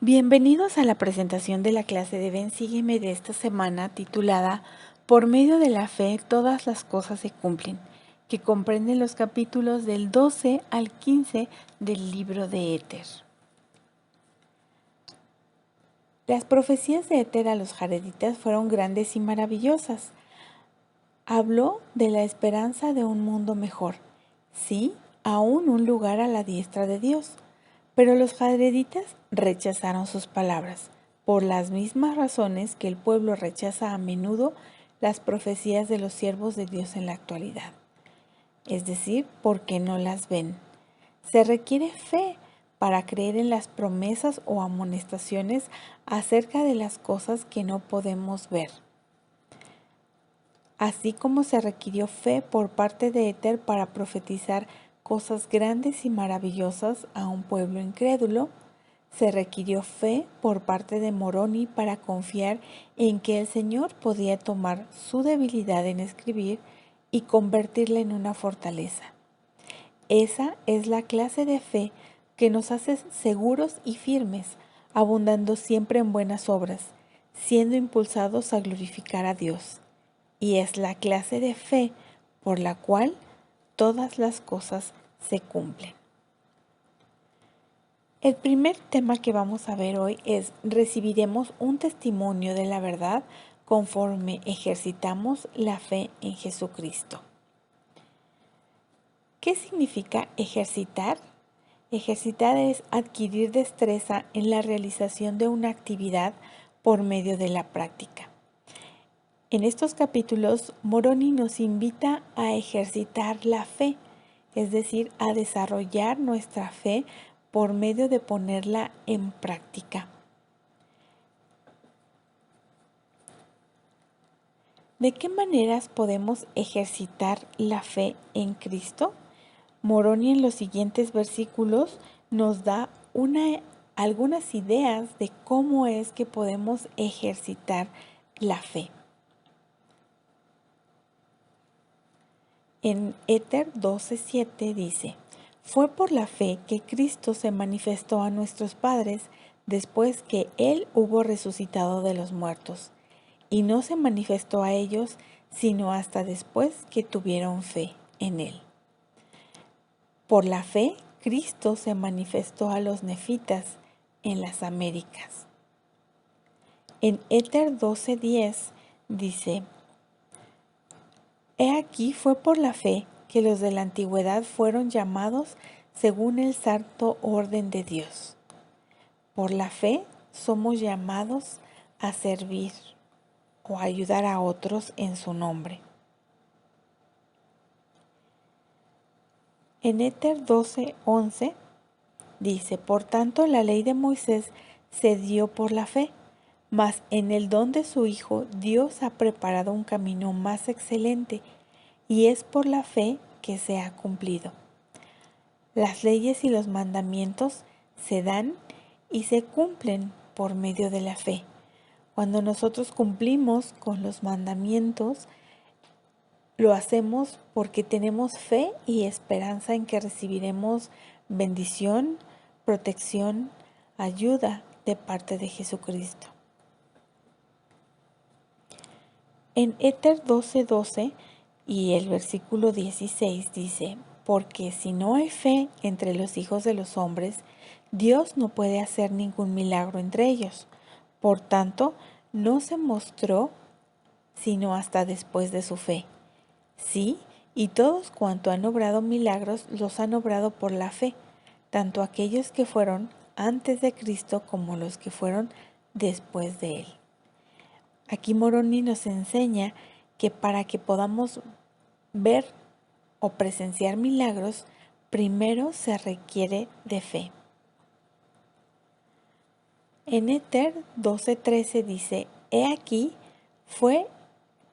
Bienvenidos a la presentación de la clase de Ven, Sígueme de esta semana titulada Por medio de la fe todas las cosas se cumplen, que comprende los capítulos del 12 al 15 del libro de Éter. Las profecías de Éter a los jareditas fueron grandes y maravillosas. Habló de la esperanza de un mundo mejor, sí, aún un lugar a la diestra de Dios. Pero los jareditas rechazaron sus palabras, por las mismas razones que el pueblo rechaza a menudo las profecías de los siervos de Dios en la actualidad, es decir, porque no las ven. Se requiere fe para creer en las promesas o amonestaciones acerca de las cosas que no podemos ver. Así como se requirió fe por parte de Éter para profetizar cosas grandes y maravillosas a un pueblo incrédulo, se requirió fe por parte de Moroni para confiar en que el Señor podía tomar su debilidad en escribir y convertirla en una fortaleza. Esa es la clase de fe que nos hace seguros y firmes, abundando siempre en buenas obras, siendo impulsados a glorificar a Dios. Y es la clase de fe por la cual todas las cosas se cumplen. El primer tema que vamos a ver hoy es: recibiremos un testimonio de la verdad conforme ejercitamos la fe en Jesucristo. ¿Qué significa ejercitar? Ejercitar es adquirir destreza en la realización de una actividad por medio de la práctica. En estos capítulos, Moroni nos invita a ejercitar la fe, es decir, a desarrollar nuestra fe por medio de ponerla en práctica. ¿De qué maneras podemos ejercitar la fe en Cristo? Moroni en los siguientes versículos nos da algunas ideas de cómo es que podemos ejercitar la fe. En Éter 12:7 dice: fue por la fe que Cristo se manifestó a nuestros padres después que Él hubo resucitado de los muertos, y no se manifestó a ellos sino hasta después que tuvieron fe en Él. Por la fe, Cristo se manifestó a los nefitas en las Américas. En Éter 12:10 dice: he aquí fue por la fe que los de la antigüedad fueron llamados según el santo orden de Dios. Por la fe somos llamados a servir o a ayudar a otros en su nombre. En Éter 12:11 dice: por tanto la ley de Moisés se dio por la fe, mas en el don de su Hijo Dios ha preparado un camino más excelente, y es por la fe que se ha cumplido. Las leyes y los mandamientos se dan y se cumplen por medio de la fe. Cuando nosotros cumplimos con los mandamientos, lo hacemos porque tenemos fe y esperanza en que recibiremos bendición, protección, ayuda de parte de Jesucristo. En Éter 12:12 y el versículo 16 dice: porque si no hay fe entre los hijos de los hombres, Dios no puede hacer ningún milagro entre ellos. Por tanto, no se mostró sino hasta después de su fe. Sí, y todos cuanto han obrado milagros los han obrado por la fe, tanto aquellos que fueron antes de Cristo como los que fueron después de Él. Aquí Moroni nos enseña que para que podamos ver o presenciar milagros, primero se requiere de fe. En Éter 12:13 dice: he aquí fue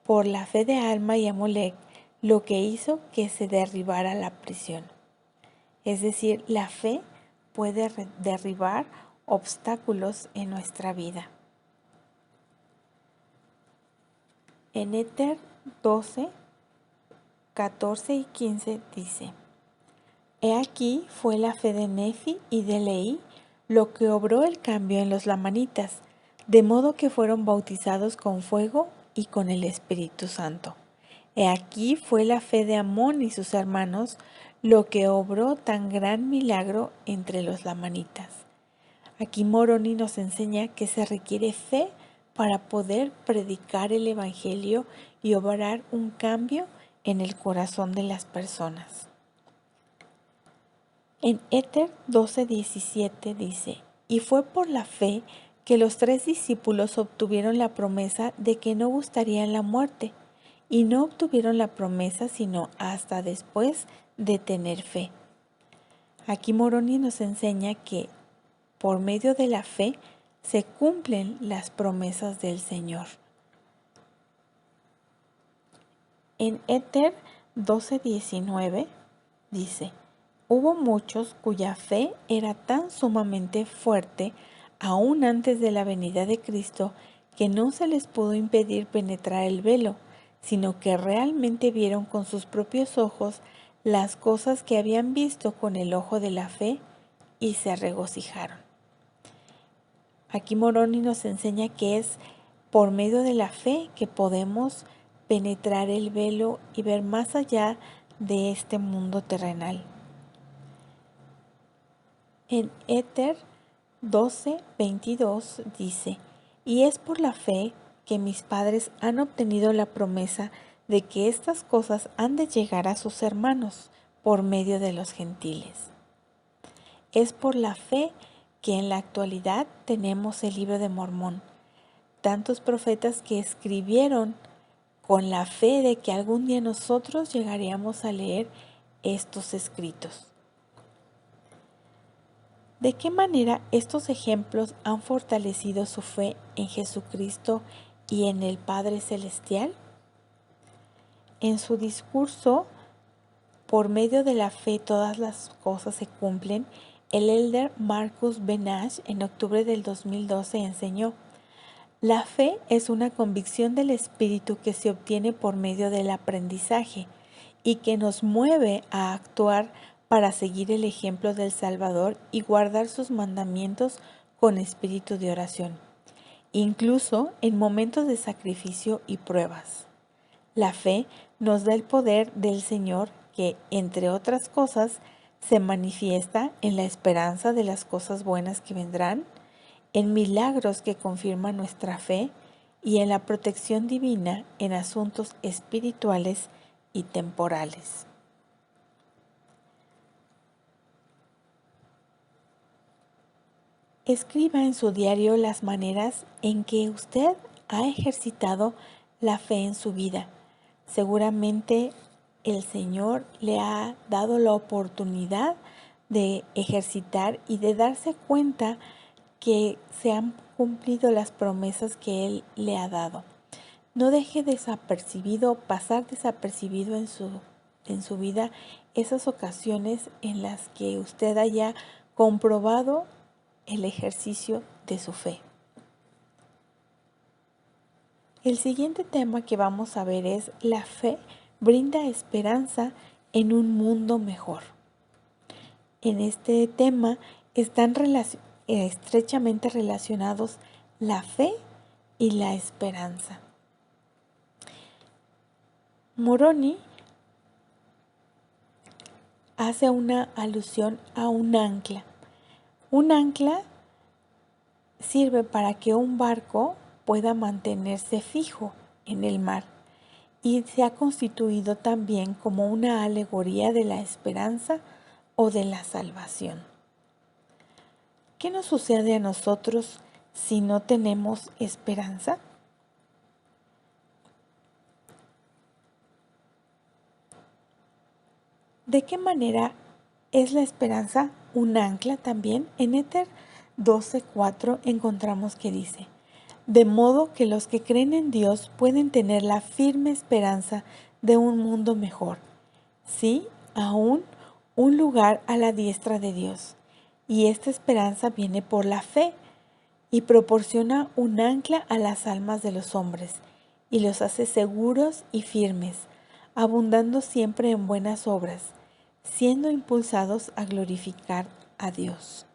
por la fe de Alma y Amolec lo que hizo que se derribara la prisión. Es decir, la fe puede derribar obstáculos en nuestra vida. En Éter 12:14 y 15 dice: he aquí fue la fe de Nefi y de Leí lo que obró el cambio en los lamanitas, de modo que fueron bautizados con fuego y con el Espíritu Santo. He aquí fue la fe de Amón y sus hermanos lo que obró tan gran milagro entre los lamanitas. Aquí Moroni nos enseña que se requiere fe para poder predicar el Evangelio y obrar un cambio en el corazón de las personas. En Éter 12:17 dice: y fue por la fe que los 3 discípulos obtuvieron la promesa de que no gustarían la muerte, y no obtuvieron la promesa sino hasta después de tener fe. Aquí Moroni nos enseña que por medio de la fe se cumplen las promesas del Señor. En Éter 12:19 dice: hubo muchos cuya fe era tan sumamente fuerte, aún antes de la venida de Cristo, que no se les pudo impedir penetrar el velo, sino que realmente vieron con sus propios ojos las cosas que habían visto con el ojo de la fe y se regocijaron. Aquí Moroni nos enseña que es por medio de la fe que podemos penetrar el velo y ver más allá de este mundo terrenal. En Éter 12:22 dice: y es por la fe que mis padres han obtenido la promesa de que estas cosas han de llegar a sus hermanos por medio de los gentiles. Es por la fe que en la actualidad tenemos el libro de Mormón, tantos profetas que escribieron con la fe de que algún día nosotros llegaríamos a leer estos escritos. ¿De qué manera estos ejemplos han fortalecido su fe en Jesucristo y en el Padre Celestial? En su discurso, por medio de la fe todas las cosas se cumplen, el elder Marcus Benash en octubre del 2012 enseñó: la fe es una convicción del espíritu que se obtiene por medio del aprendizaje y que nos mueve a actuar para seguir el ejemplo del Salvador y guardar sus mandamientos con espíritu de oración, incluso en momentos de sacrificio y pruebas. La fe nos da el poder del Señor que, entre otras cosas, se manifiesta en la esperanza de las cosas buenas que vendrán, en milagros que confirman nuestra fe y en la protección divina en asuntos espirituales y temporales. Escriba en su diario las maneras en que usted ha ejercitado la fe en su vida. Seguramente el Señor le ha dado la oportunidad de ejercitar y de darse cuenta que se han cumplido las promesas que Él le ha dado. No deje pasar desapercibido en su vida esas ocasiones en las que usted haya comprobado el ejercicio de su fe. El siguiente tema que vamos a ver es: la fe brinda esperanza en un mundo mejor. En este tema están estrechamente relacionados la fe y la esperanza. Moroni hace una alusión a un ancla. Un ancla sirve para que un barco pueda mantenerse fijo en el mar y se ha constituido también como una alegoría de la esperanza o de la salvación. ¿Qué nos sucede a nosotros si no tenemos esperanza? ¿De qué manera es la esperanza un ancla también? En Éter 12:4 encontramos que dice: de modo que los que creen en Dios pueden tener la firme esperanza de un mundo mejor, sí, aún un lugar a la diestra de Dios. Y esta esperanza viene por la fe y proporciona un ancla a las almas de los hombres y los hace seguros y firmes, abundando siempre en buenas obras, siendo impulsados a glorificar a Dios.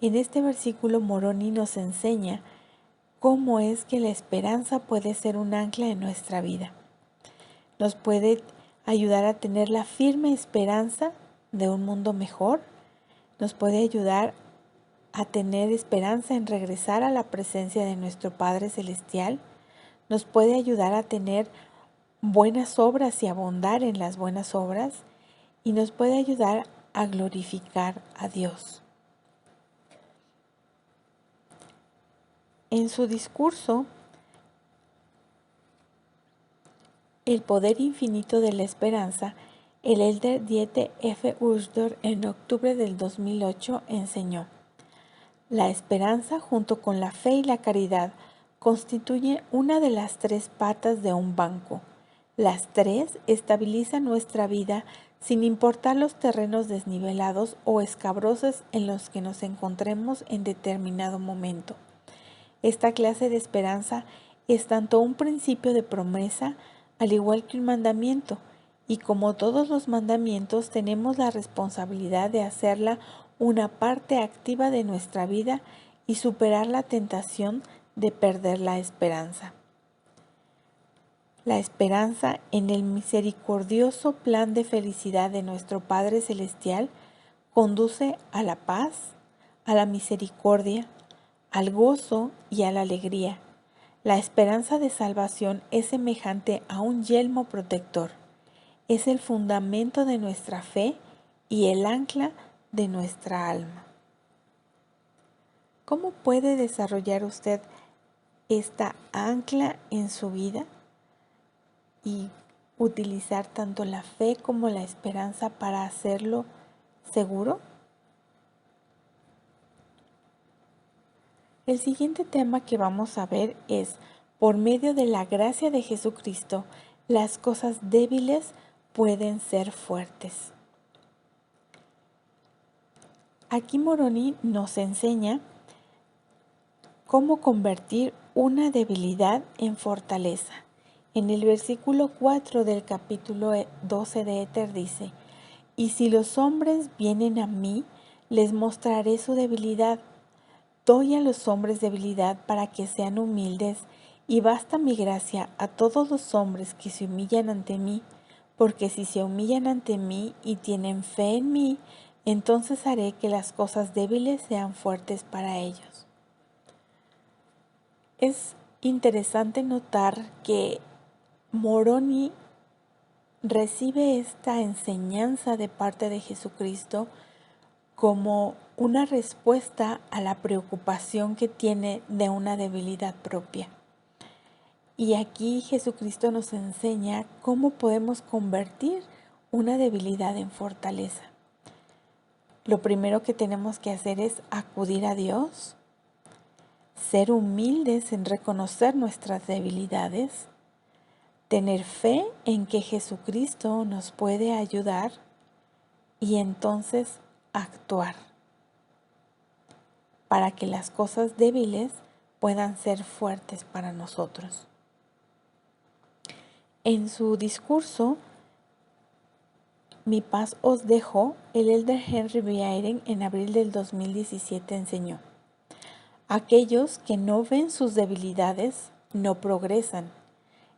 En este versículo Moroni nos enseña cómo es que la esperanza puede ser un ancla en nuestra vida. Nos puede ayudar a tener la firme esperanza de un mundo mejor. Nos puede ayudar a tener esperanza en regresar a la presencia de nuestro Padre Celestial. Nos puede ayudar a tener buenas obras y abundar en las buenas obras. Y nos puede ayudar a glorificar a Dios. En su discurso, El poder infinito de la esperanza, el elder Dieter F. Uchtdorf en octubre del 2008 enseñó: la esperanza, junto con la fe y la caridad, constituye una de las tres patas de un banco. Las tres estabilizan nuestra vida sin importar los terrenos desnivelados o escabrosos en los que nos encontremos en determinado momento. Esta clase de esperanza es tanto un principio de promesa, al igual que un mandamiento, y como todos los mandamientos tenemos la responsabilidad de hacerla una parte activa de nuestra vida y superar la tentación de perder la esperanza. La esperanza en el misericordioso plan de felicidad de nuestro Padre Celestial conduce a la paz, a la misericordia, al gozo y a la alegría. La esperanza de salvación es semejante a un yelmo protector. Es el fundamento de nuestra fe y el ancla de nuestra alma. ¿Cómo puede desarrollar usted esta ancla en su vida y utilizar tanto la fe como la esperanza para hacerlo seguro? El siguiente tema que vamos a ver es: por medio de la gracia de Jesucristo, las cosas débiles pueden ser fuertes. Aquí Moroni nos enseña cómo convertir una debilidad en fortaleza. En el versículo 4 del capítulo 12 de Éter dice: y si los hombres vienen a mí, les mostraré su debilidad. Doy a los hombres debilidad para que sean humildes, y basta mi gracia a todos los hombres que se humillan ante mí, porque si se humillan ante mí y tienen fe en mí, entonces haré que las cosas débiles sean fuertes para ellos. Es interesante notar que Moroni recibe esta enseñanza de parte de Jesucristo como una respuesta a la preocupación que tiene de una debilidad propia. Y aquí Jesucristo nos enseña cómo podemos convertir una debilidad en fortaleza. Lo primero que tenemos que hacer es acudir a Dios, ser humildes en reconocer nuestras debilidades, tener fe en que Jesucristo nos puede ayudar y entonces actuar para que las cosas débiles puedan ser fuertes para nosotros. En su discurso, Mi paz os dejo, el elder Henry B. Eyring en abril del 2017 enseñó: aquellos que no ven sus debilidades no progresan.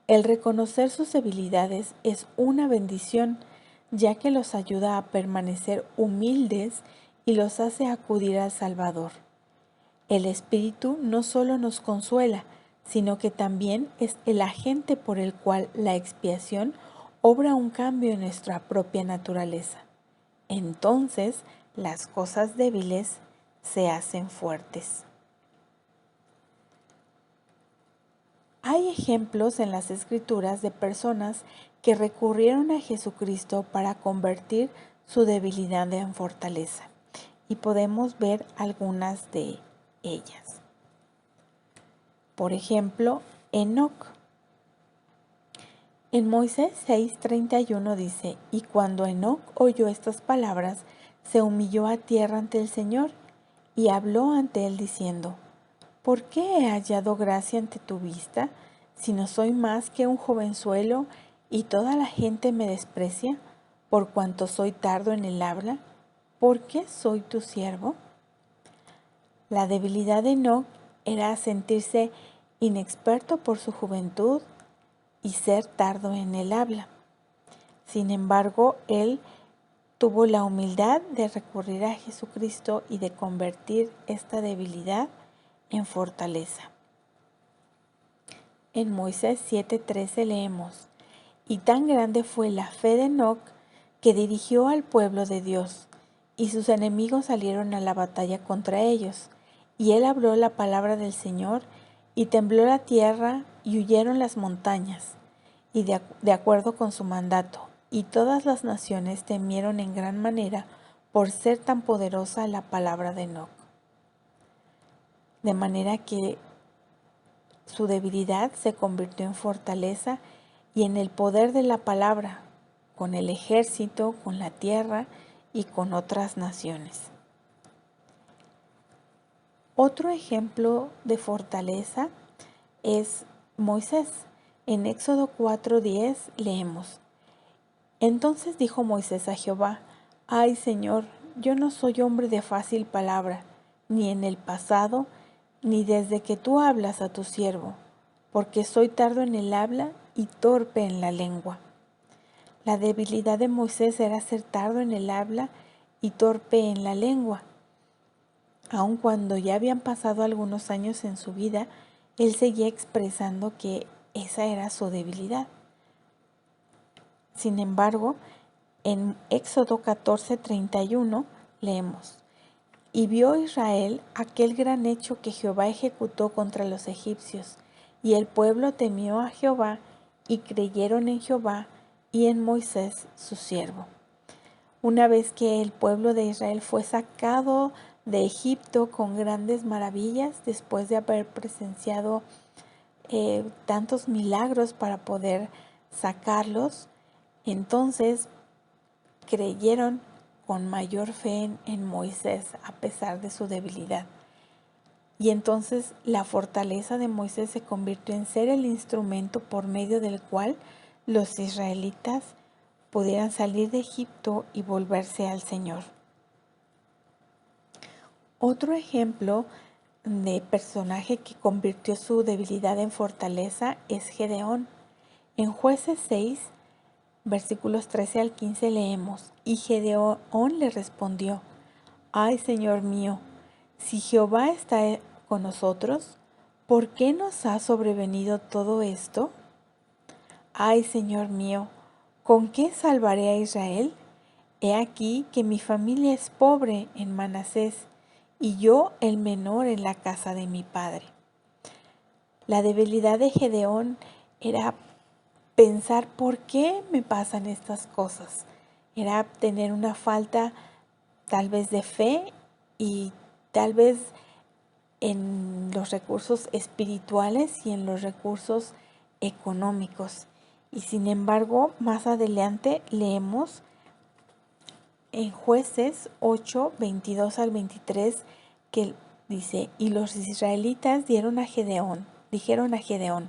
El reconocer sus debilidades es una bendición, ya que los ayuda a permanecer humildes y los hace acudir al Salvador. El Espíritu no solo nos consuela, sino que también es el agente por el cual la expiación obra un cambio en nuestra propia naturaleza. Entonces, las cosas débiles se hacen fuertes. Hay ejemplos en las Escrituras de personas que recurrieron a Jesucristo para convertir su debilidad en fortaleza, y podemos ver algunas de ellas. Por ejemplo, Enoc. En Moisés 6:31 dice: y cuando Enoc oyó estas palabras, se humilló a tierra ante el Señor y habló ante él diciendo: ¿por qué he hallado gracia ante tu vista, si no soy más que un jovenzuelo y toda la gente me desprecia, por cuanto soy tardo en el habla? ¿Por qué soy tu siervo? La debilidad de Enoc era sentirse inexperto por su juventud y ser tardo en el habla. Sin embargo, él tuvo la humildad de recurrir a Jesucristo y de convertir esta debilidad en fortaleza. En Moisés 7:13 leemos: y tan grande fue la fe de Enoc que dirigió al pueblo de Dios, y sus enemigos salieron a la batalla contra ellos. Y él habló la palabra del Señor, y tembló la tierra, y huyeron las montañas, y de acuerdo con su mandato. Y todas las naciones temieron en gran manera por ser tan poderosa la palabra de Enoc. De manera que su debilidad se convirtió en fortaleza y en el poder de la palabra, con el ejército, con la tierra y con otras naciones. Otro ejemplo de fortaleza es Moisés. En Éxodo 4:10 leemos: entonces dijo Moisés a Jehová: ay, Señor, yo no soy hombre de fácil palabra, ni en el pasado, ni desde que tú hablas a tu siervo, porque soy tardo en el habla y torpe en la lengua. La debilidad de Moisés era ser tardo en el habla y torpe en la lengua. Aun cuando ya habían pasado algunos años en su vida, él seguía expresando que esa era su debilidad. Sin embargo, en Éxodo 14:31 leemos: y vio Israel aquel gran hecho que Jehová ejecutó contra los egipcios, y el pueblo temió a Jehová, y creyeron en Jehová y en Moisés su siervo. Una vez que el pueblo de Israel fue sacado de Egipto con grandes maravillas, después de haber presenciado tantos milagros para poder sacarlos, entonces creyeron con mayor fe en Moisés a pesar de su debilidad. Y entonces la fortaleza de Moisés se convirtió en ser el instrumento por medio del cual los israelitas pudieran salir de Egipto y volverse al Señor. Otro ejemplo de personaje que convirtió su debilidad en fortaleza es Gedeón. En Jueces 6, versículos 13 al 15 leemos: y Gedeón le respondió: ay, Señor mío, si Jehová está con nosotros, ¿por qué nos ha sobrevenido todo esto? Ay, Señor mío, ¿con qué salvaré a Israel? He aquí que mi familia es pobre en Manasés, y yo el menor en la casa de mi padre. La debilidad de Gedeón era pensar por qué me pasan estas cosas. Era tener una falta tal vez de fe y tal vez en los recursos espirituales y en los recursos económicos. Y sin embargo, más adelante leemos en Jueces 8, 22 al 23, que dice: y los israelitas dijeron a Gedeón,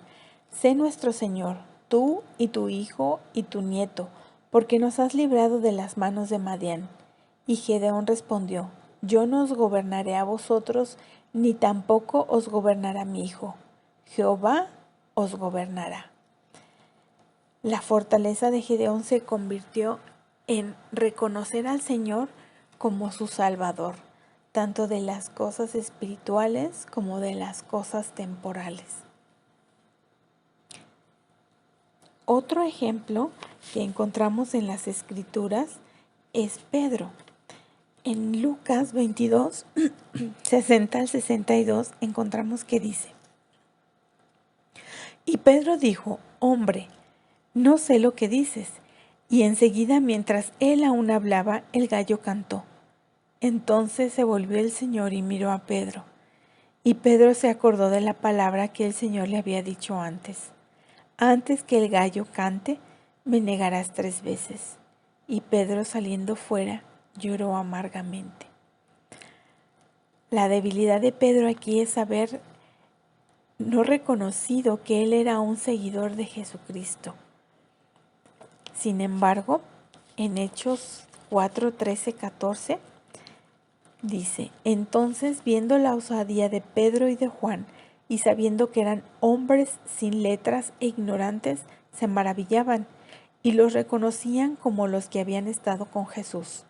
sé nuestro Señor, tú y tu hijo y tu nieto, porque nos has librado de las manos de Madián. Y Gedeón respondió: yo no os gobernaré a vosotros, ni tampoco os gobernará mi hijo. Jehová os gobernará. La fortaleza de Gedeón se convirtió en reconocer al Señor como su Salvador, tanto de las cosas espirituales como de las cosas temporales. Otro ejemplo que encontramos en las Escrituras es Pedro. En Lucas 22, 60 al 62 encontramos que dice: y Pedro dijo: hombre, no sé lo que dices. Y enseguida, mientras él aún hablaba, el gallo cantó. Entonces se volvió el Señor y miró a Pedro. Y Pedro se acordó de la palabra que el Señor le había dicho antes: antes que el gallo cante, me negarás 3 veces. Y Pedro, saliendo fuera, lloró amargamente. La debilidad de Pedro aquí es haber no reconocido que él era un seguidor de Jesucristo. Sin embargo, en Hechos 4, 13, 14, Dice, entonces viendo la osadía de Pedro y de Juan, y sabiendo que eran hombres sin letras e ignorantes, se maravillaban y los reconocían como los que habían estado con Jesús.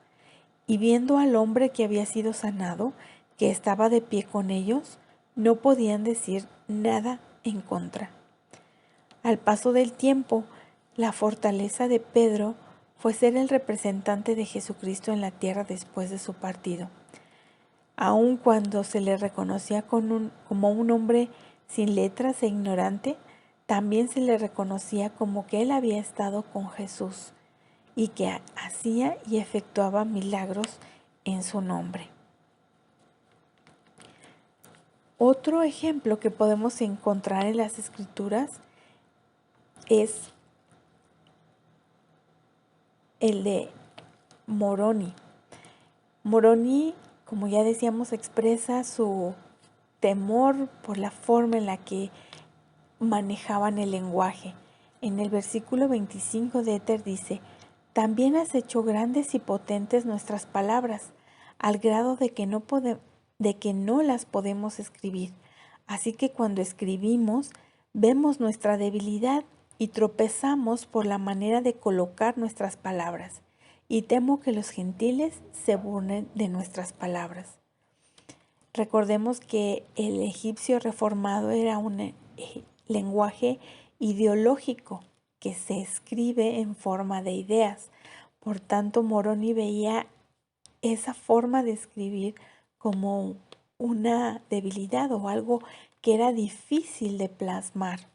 Y viendo al hombre que había sido sanado, que estaba de pie con ellos, no podían decir nada en contra. Al paso del tiempo, la fortaleza de Pedro fue ser el representante de Jesucristo en la tierra después de su partido. Aun cuando se le reconocía como un hombre sin letras e ignorante, también se le reconocía como que él había estado con Jesús y que hacía y efectuaba milagros en su nombre. Otro ejemplo que podemos encontrar en las Escrituras es el de Moroni. Moroni, como ya decíamos, expresa su temor por la forma en la que manejaban el lenguaje. En el versículo 25 de Éter dice, también has hecho grandes y potentes nuestras palabras, al grado de que no las podemos escribir. Así que cuando escribimos, vemos nuestra debilidad y tropezamos por la manera de colocar nuestras palabras. Y temo que los gentiles se burlen de nuestras palabras. Recordemos que el egipcio reformado era un lenguaje ideológico que se escribe en forma de ideas. Por tanto, Moroni veía esa forma de escribir como una debilidad o algo que era difícil de plasmar.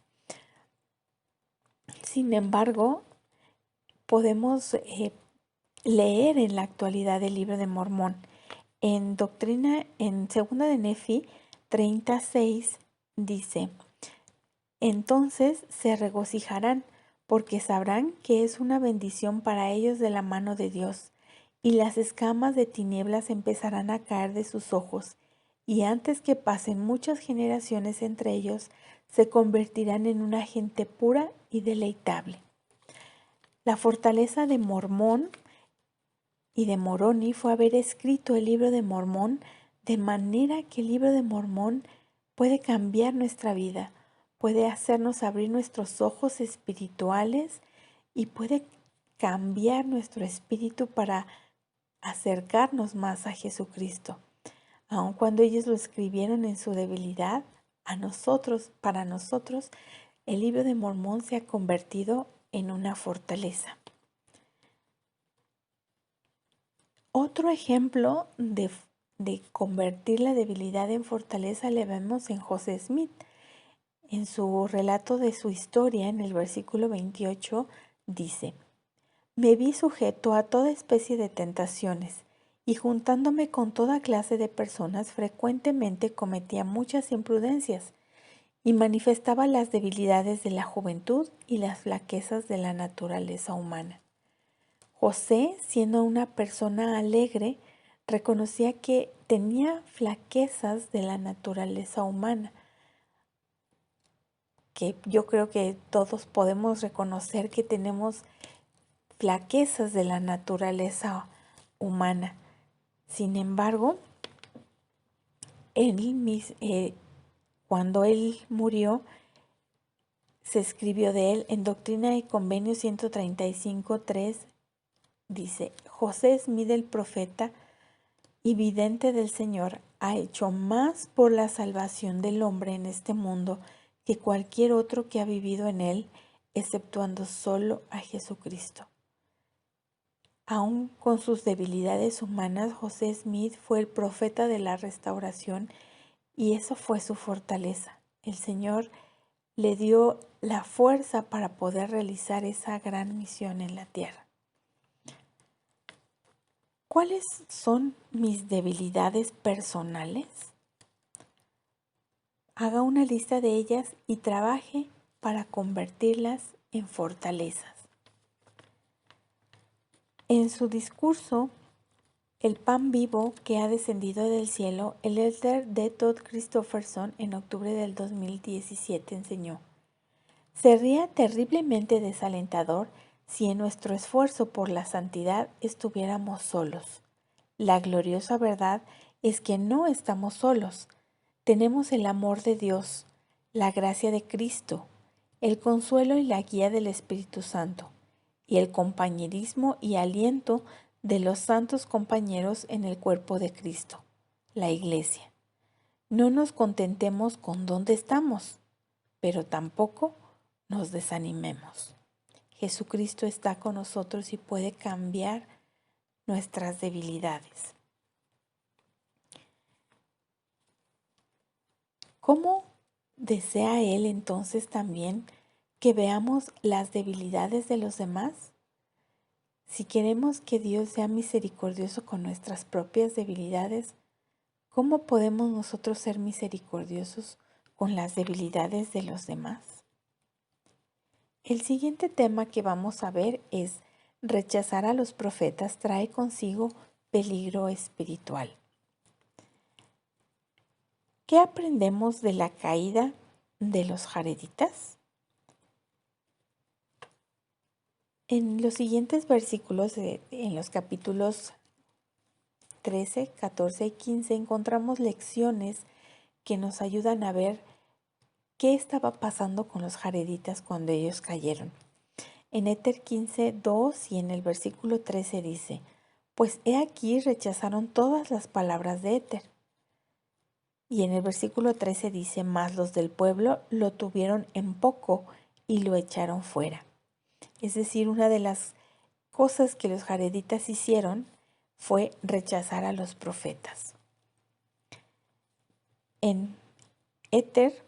Sin embargo, podemos leer en la actualidad el libro de Mormón. En doctrina, en segunda de Nefi 36 dice, entonces se regocijarán porque sabrán que es una bendición para ellos de la mano de Dios, y las escamas de tinieblas empezarán a caer de sus ojos, y antes que pasen muchas generaciones entre ellos, se convertirán en una gente pura y deleitable. La fortaleza de Mormón y de Moroni fue haber escrito el libro de Mormón, de manera que el libro de Mormón puede cambiar nuestra vida, puede hacernos abrir nuestros ojos espirituales y puede cambiar nuestro espíritu para acercarnos más a Jesucristo. Aun cuando ellos lo escribieron en su debilidad, para nosotros, el libro de Mormón se ha convertido en una fortaleza. Otro ejemplo de convertir la debilidad en fortaleza le vemos en José Smith. En su relato de su historia, en el versículo 28, dice, me vi sujeto a toda especie de tentaciones y juntándome con toda clase de personas frecuentemente cometía muchas imprudencias y manifestaba las debilidades de la juventud y las flaquezas de la naturaleza humana. José, siendo una persona alegre, reconocía que tenía flaquezas de la naturaleza humana, que yo creo que todos podemos reconocer que tenemos flaquezas de la naturaleza humana. Sin embargo, cuando él murió, se escribió de él en Doctrina y Convenio 135.3, dice, José Smith el profeta y vidente del Señor ha hecho más por la salvación del hombre en este mundo que cualquier otro que ha vivido en él, exceptuando solo a Jesucristo. Aún con sus debilidades humanas, José Smith fue el profeta de la restauración y eso fue su fortaleza. El Señor le dio la fuerza para poder realizar esa gran misión en la tierra. ¿Cuáles son mis debilidades personales? Haga una lista de ellas y trabaje para convertirlas en fortalezas. En su discurso, El pan vivo que ha descendido del cielo, el elder D. Todd Christofferson en octubre del 2017 enseñó: sería terriblemente desalentador si en nuestro esfuerzo por la santidad estuviéramos solos. La gloriosa verdad es que no estamos solos. Tenemos el amor de Dios, la gracia de Cristo, el consuelo y la guía del Espíritu Santo, y el compañerismo y aliento de los santos compañeros en el cuerpo de Cristo, la Iglesia. No nos contentemos con donde estamos, pero tampoco nos desanimemos. Jesucristo está con nosotros y puede cambiar nuestras debilidades. ¿Cómo desea Él entonces también que veamos las debilidades de los demás? Si queremos que Dios sea misericordioso con nuestras propias debilidades, ¿cómo podemos nosotros ser misericordiosos con las debilidades de los demás? El siguiente tema que vamos a ver es: rechazar a los profetas trae consigo peligro espiritual. ¿Qué aprendemos de la caída de los jareditas? En los siguientes versículos, en los capítulos 13, 14 y 15, encontramos lecciones que nos ayudan a ver qué estaba pasando con los jareditas cuando ellos cayeron. En Éter 15, 2 y en el versículo 13 dice: pues he aquí rechazaron todas las palabras de Éter. Y en el versículo 13 dice: mas los del pueblo lo tuvieron en poco y lo echaron fuera. Es decir, una de las cosas que los jareditas hicieron fue rechazar a los profetas. En Éter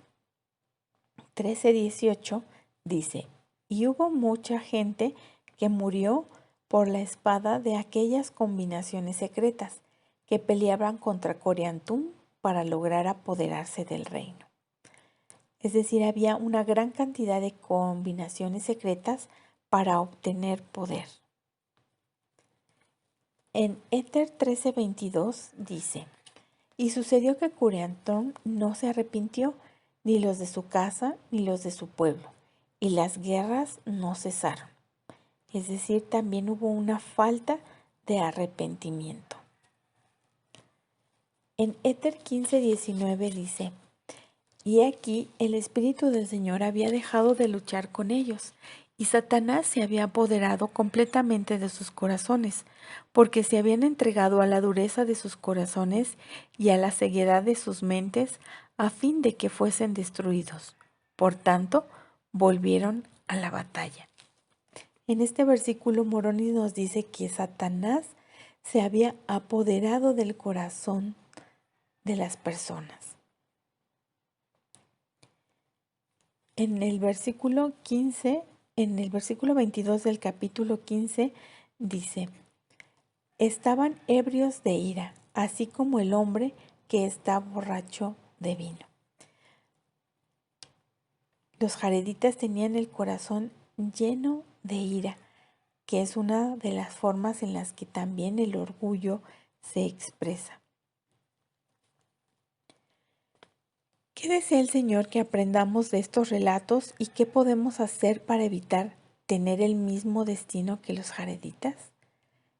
13:18 dice: y hubo mucha gente que murió por la espada de aquellas combinaciones secretas que peleaban contra Coriantum para lograr apoderarse del reino. Es decir, había una gran cantidad de combinaciones secretas para obtener poder. En Éter 13:22 dice: y sucedió que Coriantum no se arrepintió, ni los de su casa, ni los de su pueblo, y las guerras no cesaron. Es decir, también hubo una falta de arrepentimiento. En Éter 15:19 dice: y aquí el Espíritu del Señor había dejado de luchar con ellos, y Satanás se había apoderado completamente de sus corazones, porque se habían entregado a la dureza de sus corazones y a la ceguedad de sus mentes, a fin de que fuesen destruidos. Por tanto, volvieron a la batalla. En este versículo, Moronis nos dice que Satanás se había apoderado del corazón de las personas. En el versículo 15, en el versículo 22 del capítulo 15 dice: estaban ebrios de ira, así como el hombre que está borracho de vino. Los jareditas tenían el corazón lleno de ira, que es una de las formas en las que también el orgullo se expresa. ¿Qué desea el Señor que aprendamos de estos relatos y qué podemos hacer para evitar tener el mismo destino que los jareditas?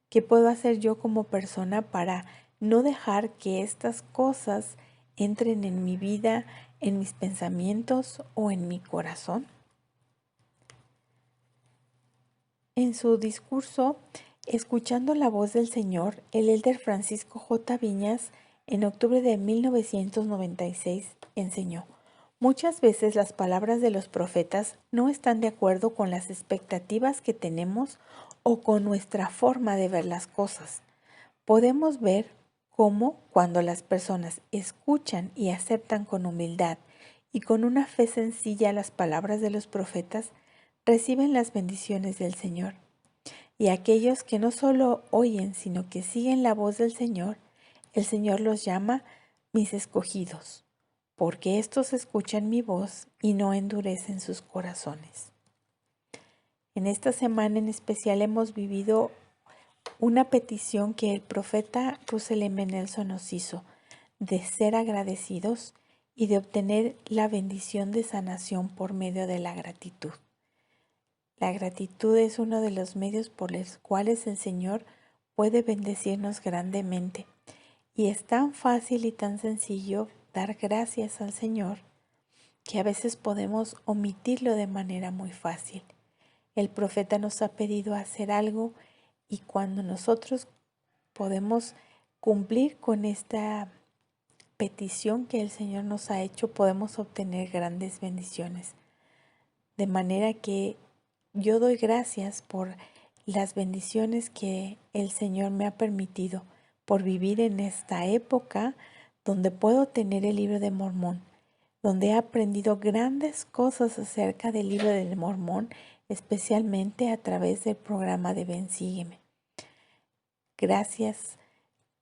¿Qué puedo hacer yo como persona para no dejar que estas cosas entren en mi vida, en mis pensamientos o en mi corazón? En su discurso, Escuchando la voz del Señor, el elder Francisco J. Viñas, en octubre de 1996, enseñó: muchas veces las palabras de los profetas no están de acuerdo con las expectativas que tenemos o con nuestra forma de ver las cosas. Podemos ver cómo, cuando las personas escuchan y aceptan con humildad y con una fe sencilla las palabras de los profetas, reciben las bendiciones del Señor. Y aquellos que no solo oyen, sino que siguen la voz del Señor, el Señor los llama mis escogidos, porque éstos escuchan mi voz y no endurecen sus corazones. En esta semana en especial hemos vivido una petición que el profeta Russell M. Nelson nos hizo, de ser agradecidos y de obtener la bendición de sanación por medio de la gratitud. La gratitud es uno de los medios por los cuales el Señor puede bendecirnos grandemente. Y es tan fácil y tan sencillo dar gracias al Señor que a veces podemos omitirlo de manera muy fácil. El profeta nos ha pedido hacer algo y cuando nosotros podemos cumplir con esta petición que el Señor nos ha hecho, podemos obtener grandes bendiciones. De manera que yo doy gracias por las bendiciones que el Señor me ha permitido, por vivir en esta época donde puedo tener el libro de Mormón, donde he aprendido grandes cosas acerca del libro de Mormón, especialmente a través del programa de Ven Sígueme. Gracias,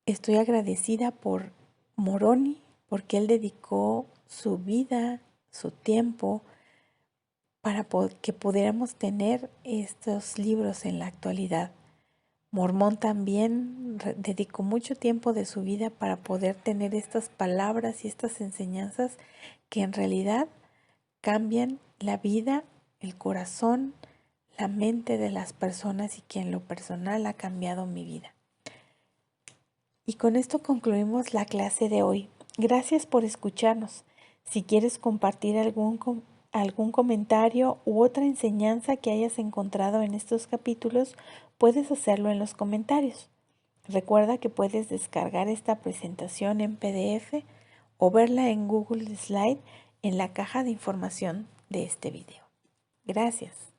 estoy agradecida por Moroni, porque él dedicó su vida, su tiempo, para que pudiéramos tener estos libros en la actualidad. Mormón también dedicó mucho tiempo de su vida para poder tener estas palabras y estas enseñanzas que en realidad cambian la vida, el corazón, la mente de las personas y que en lo personal ha cambiado mi vida. Y con esto concluimos la clase de hoy. Gracias por escucharnos. Si quieres compartir algún comentario u otra enseñanza que hayas encontrado en estos capítulos, puedes hacerlo en los comentarios. Recuerda que puedes descargar esta presentación en PDF o verla en Google Slide en la caja de información de este video. Gracias.